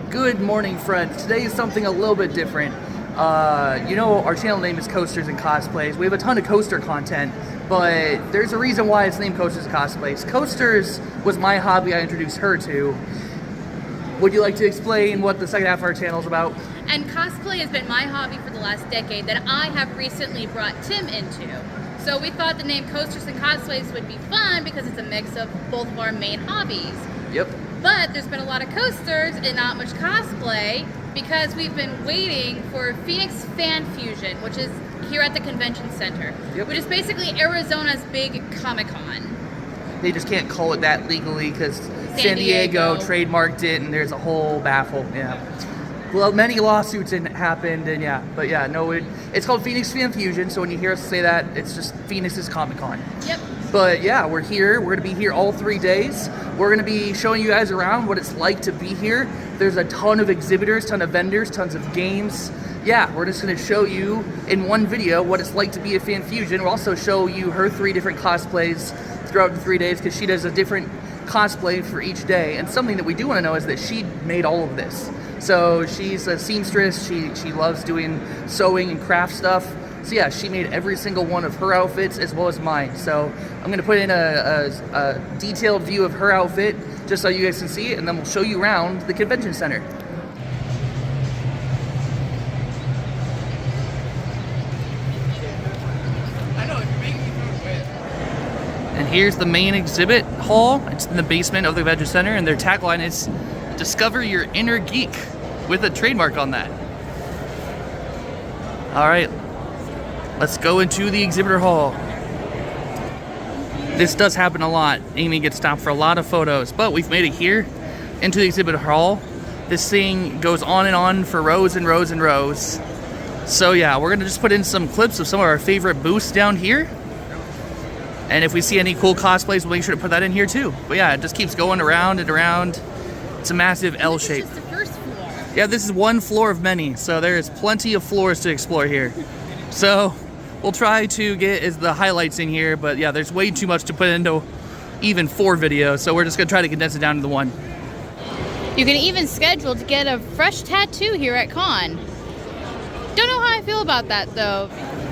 Good morning, friends. Today is something a little bit different. You know, our channel name is Coasters and Cosplays. We have a ton of coaster content, but there's a reason why it's named Coasters and Cosplays. Coasters was my hobby I introduced her to. Would you like to explain what the second half of our channel is about? And cosplay has been my hobby for the last decade that I have recently brought Tim into. So we thought the name Coasters and Cosplays would be fun because it's a mix of both of our main hobbies. Yep. But there's been a lot of coasters and not much cosplay because we've been waiting for Phoenix Fan Fusion, which is here at the convention center, which is basically Arizona's big Comic-Con. They just can't call it that legally because San Diego trademarked it, and there's a whole baffle. Yeah. Well, many lawsuits happened, and it's called Phoenix Fan Fusion. So when you hear us say that, it's just Phoenix's Comic-Con. Yep. But yeah, we're here. We're gonna be here all 3 days. We're gonna be showing you guys around what it's like to be here. There's a ton of exhibitors, ton of vendors, tons of games. Yeah, we're just gonna show you in one video what it's like to be a Fan Fusion. We'll also show you her 3 different cosplays throughout the 3 days because she does a different cosplay for each day. And something that we do want to know is that she made all of this. So she's a seamstress. She loves doing sewing and craft stuff. So yeah, she made every single one of her outfits as well as mine. So I'm going to put in a detailed view of her outfit just so you guys can see it, and then we'll show you around the convention center. And here's the main exhibit hall. It's in the basement of the convention center, and their tagline is "Discover your inner geek," with a trademark on that. All right. Let's go into the exhibitor hall. This does happen a lot. Amy gets stopped for a lot of photos, but we've made it here into the exhibitor hall. This thing goes on and on for rows and rows and rows. So yeah, we're gonna just put in some clips of some of our favorite booths down here. And if we see any cool cosplays, we'll make sure to put that in here too. But yeah, it just keeps going around and around. It's a massive L shape. This is just the first floor. Yeah, this is one floor of many, so there's plenty of floors to explore here. So we'll try to get the highlights in here, but yeah, there's way too much to put into even 4 videos, so we're just gonna try to condense it down to the one. You can even schedule to get a fresh tattoo here at Con. Don't know how I feel about that though.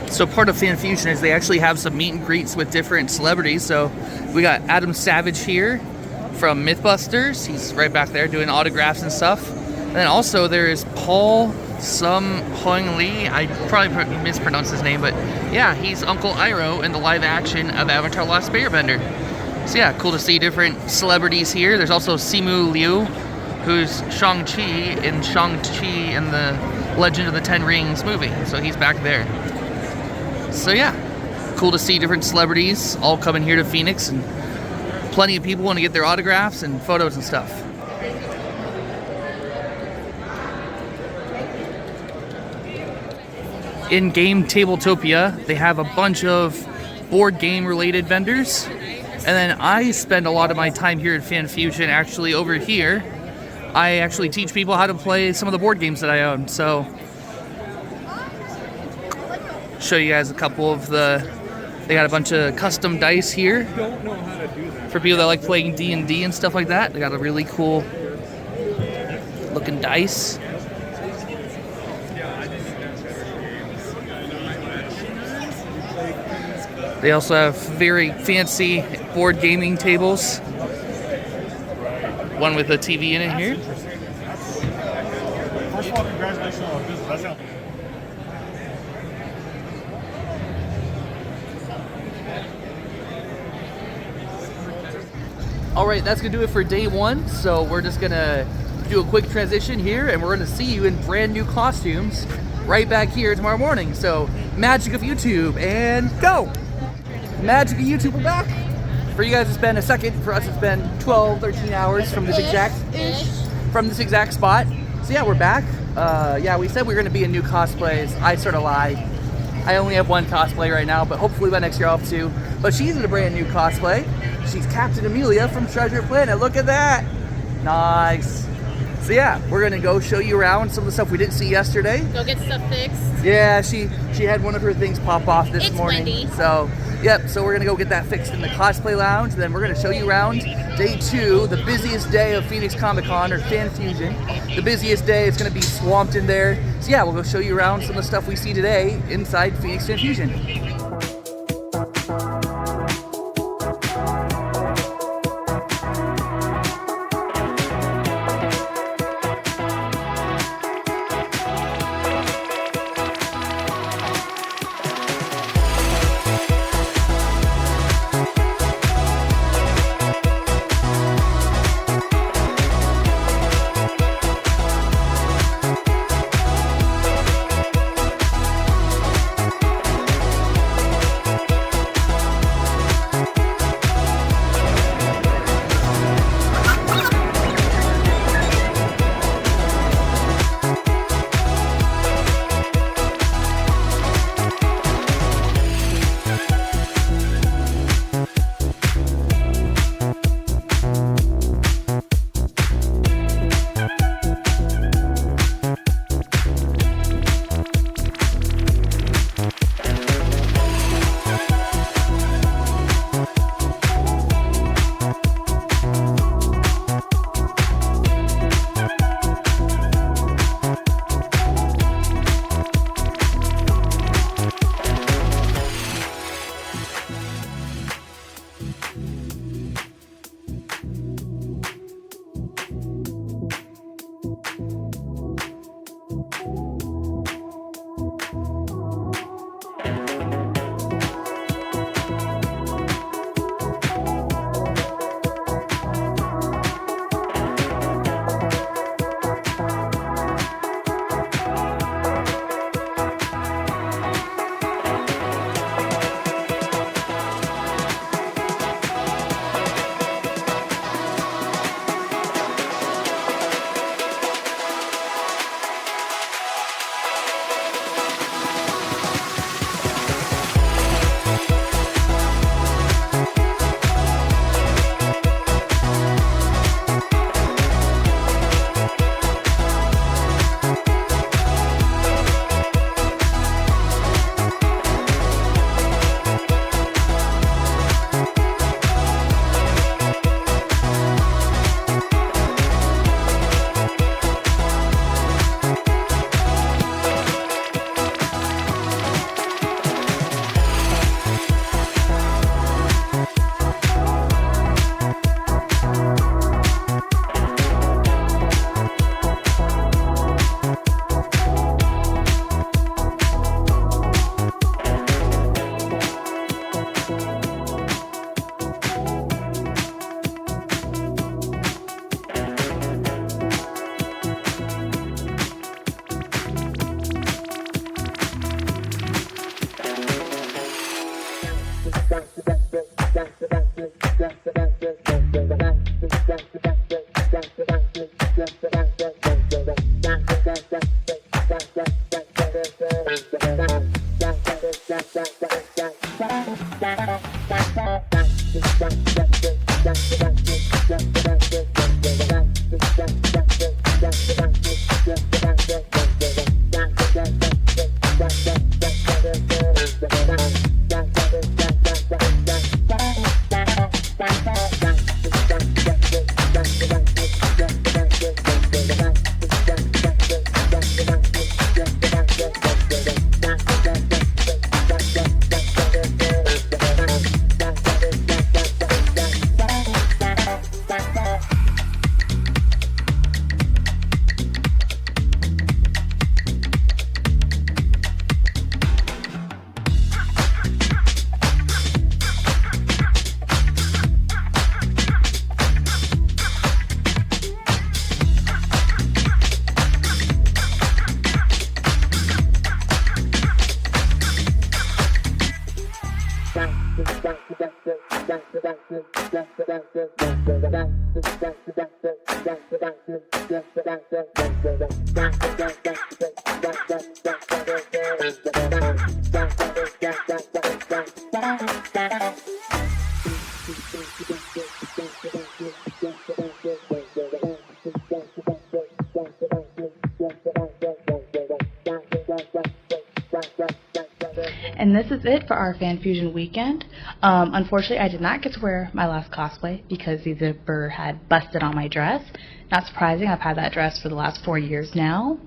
So part of Fan Fusion is they actually have some meet and greets with different celebrities. So we got Adam Savage here from Mythbusters. He's right back there doing autographs and stuff. And then also there is Paul Sum-Hoang Lee. I probably mispronounced his name, but yeah, he's Uncle Iroh in the live action of Avatar: Last Airbender. So yeah, cool to see different celebrities here. There's also Simu Liu, who's Shang-Chi in Shang-Chi in the Legend of the Ten Rings movie. So he's back there. So yeah, cool to see different celebrities all coming here to Phoenix, and plenty of people want to get their autographs and photos and stuff. In Game Tabletopia, they have a bunch of board game related vendors. And then I spend a lot of my time here at Fan Fusion actually over here. I actually teach people how to play some of the board games that I own. So show you guys a couple of they got a bunch of custom dice here for people that like playing D&D and stuff like that. They got a really cool looking dice. They also have very fancy board gaming tables. One with a TV in it here. First of all, congratulations on business. Alright, that's going to do it for day 1. So we're just going to do a quick transition here, and we're going to see you in brand new costumes right back here tomorrow morning. So magic of YouTube, and go! Magic of YouTube, we're back! For you guys, it's been a second. For us, it's been 12, 13 hours from this exact spot. So yeah, we're back. Yeah, we said we were going to be in new cosplays. I sort of lied. I only have 1 cosplay right now, but hopefully by next year I'll have 2. But she's in a brand new cosplay. She's Captain Amelia from Treasure Planet. Look at that. Nice. So yeah, we're gonna go show you around some of the stuff we didn't see yesterday. Go get stuff fixed. Yeah, she had one of her things pop off this morning. Windy. So yep, so we're gonna go get that fixed in the cosplay lounge. Then we're gonna show you around day 2, the busiest day of Phoenix Comic Con or Fan Fusion. The busiest day, it's gonna be swamped in there. So yeah, we'll go show you around some of the stuff we see today inside Phoenix Fan Fusion. and this is it for our Fan Fusion weekend. Unfortunately, I did not get to wear my last cosplay because the zipper had busted on my dress. Not surprising, I've had that dress for the last 4 years now.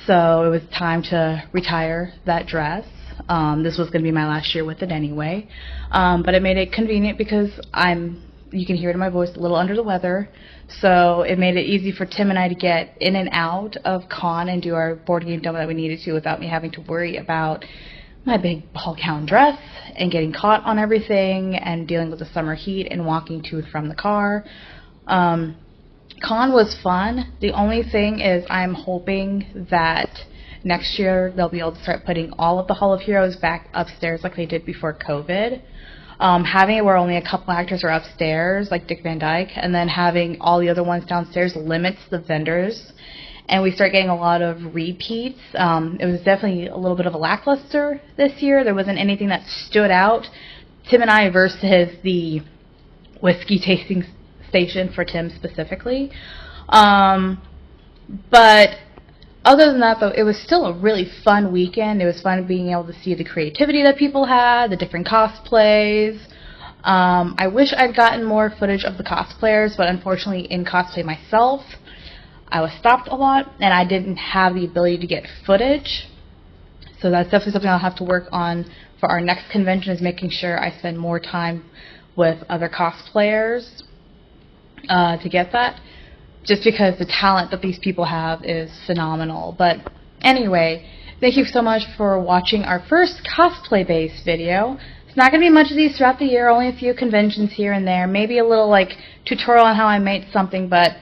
So it was time to retire that dress. This was going to be my last year with it anyway. But it made it convenient because you can hear it in my voice, a little under the weather. So it made it easy for Tim and I to get in and out of con and do our board game demo that we needed to without me having to worry about my big ball gown dress and getting caught on everything and dealing with the summer heat and walking to and from the car. Con was fun. The only thing is I'm hoping that next year they'll be able to start putting all of the Hall of Heroes back upstairs like they did before COVID. Having it where only a couple actors are upstairs, like Dick Van Dyke, and then having all the other ones downstairs limits the vendors, and we start getting a lot of repeats. It was definitely a little bit of a lackluster this year. There wasn't anything that stood out. Tim and I versus the whiskey tasting station for Tim specifically. But other than that, though, it was still a really fun weekend. It was fun being able to see the creativity that people had, the different cosplays. I wish I'd gotten more footage of the cosplayers, but unfortunately in cosplay myself, I was stopped a lot, and I didn't have the ability to get footage. So that's definitely something I'll have to work on for our next convention, is making sure I spend more time with other cosplayers to get that. Just because the talent that these people have is phenomenal. But anyway, thank you so much for watching our first cosplay-based video. It's not going to be much of these throughout the year, only a few conventions here and there, maybe a little tutorial on how I made something, but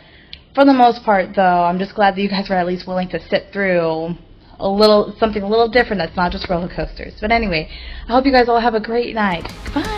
for the most part, though, I'm just glad that you guys were at least willing to sit through something a little different that's not just roller coasters. But anyway, I hope you guys all have a great night. Goodbye!